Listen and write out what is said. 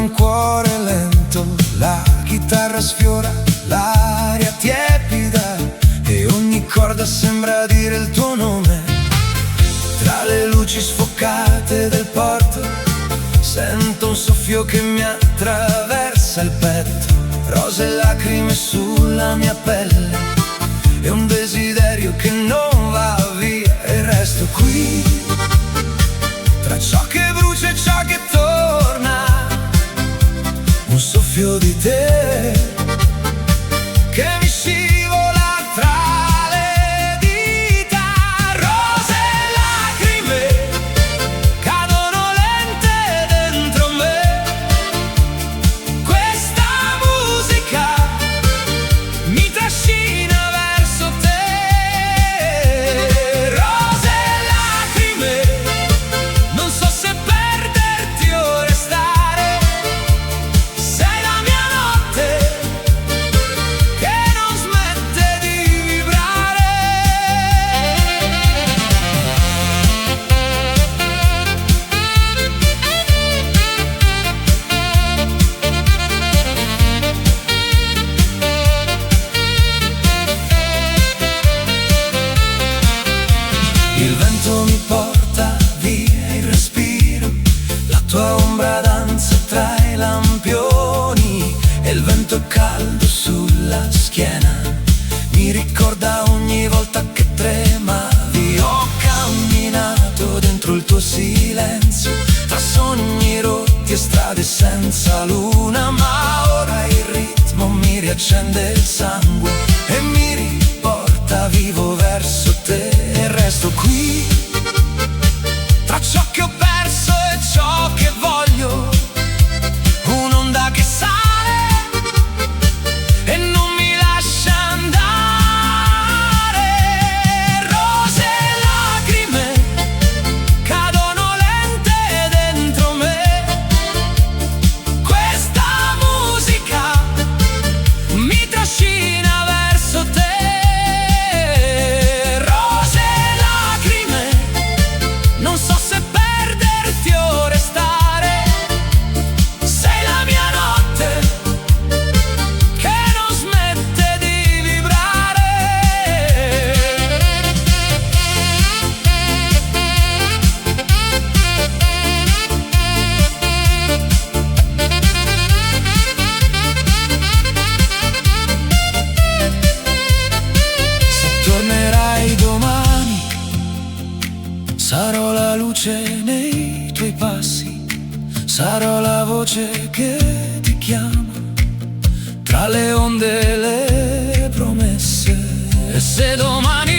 un cuore lento, la chitarra sfiora l'aria tiepida e ogni corda sembra dire il tuo nome. Tra le luci sfocate del porto sento un soffio che mi attraversa il petto, rose e lacrime sulla mia pelle e un desiderio che non va via e resto qui tra ciò che brucia e ciò che torna, un soffio di te che mi scivola tra le dita. Rose e lacrime cadono lente dentro me, questa musica mi trascina verso te. Rose e lacrime, non so se perderti o restare, sei la mia notte che non smette di vibrare. Il vento mi porta via il respiro, la tua ombra danza tra i lampioni e il vento caldo sulla schiena mi ricorda ogni volta che tremavi. Ho camminato dentro il tuo silenzio, tra sogni rotti e strade senza luna, ma ora il ritmo mi riaccende il sangue e mi riporta vivo verso te e resto qui tra ciò che ho perso e ciò che voglio, un'onda che sale e non mi lascia andare. Rose e lacrime cadono lente dentro me, questa musica mi trascina verso te. Rose e lacrime, non so se perderti o restare, sei la mia notte che non smette di vibrare. Se tornerai domani sarò la luce nei tuoi passi, sarò la voce che ti chiama tra le onde e le promesse. E se domani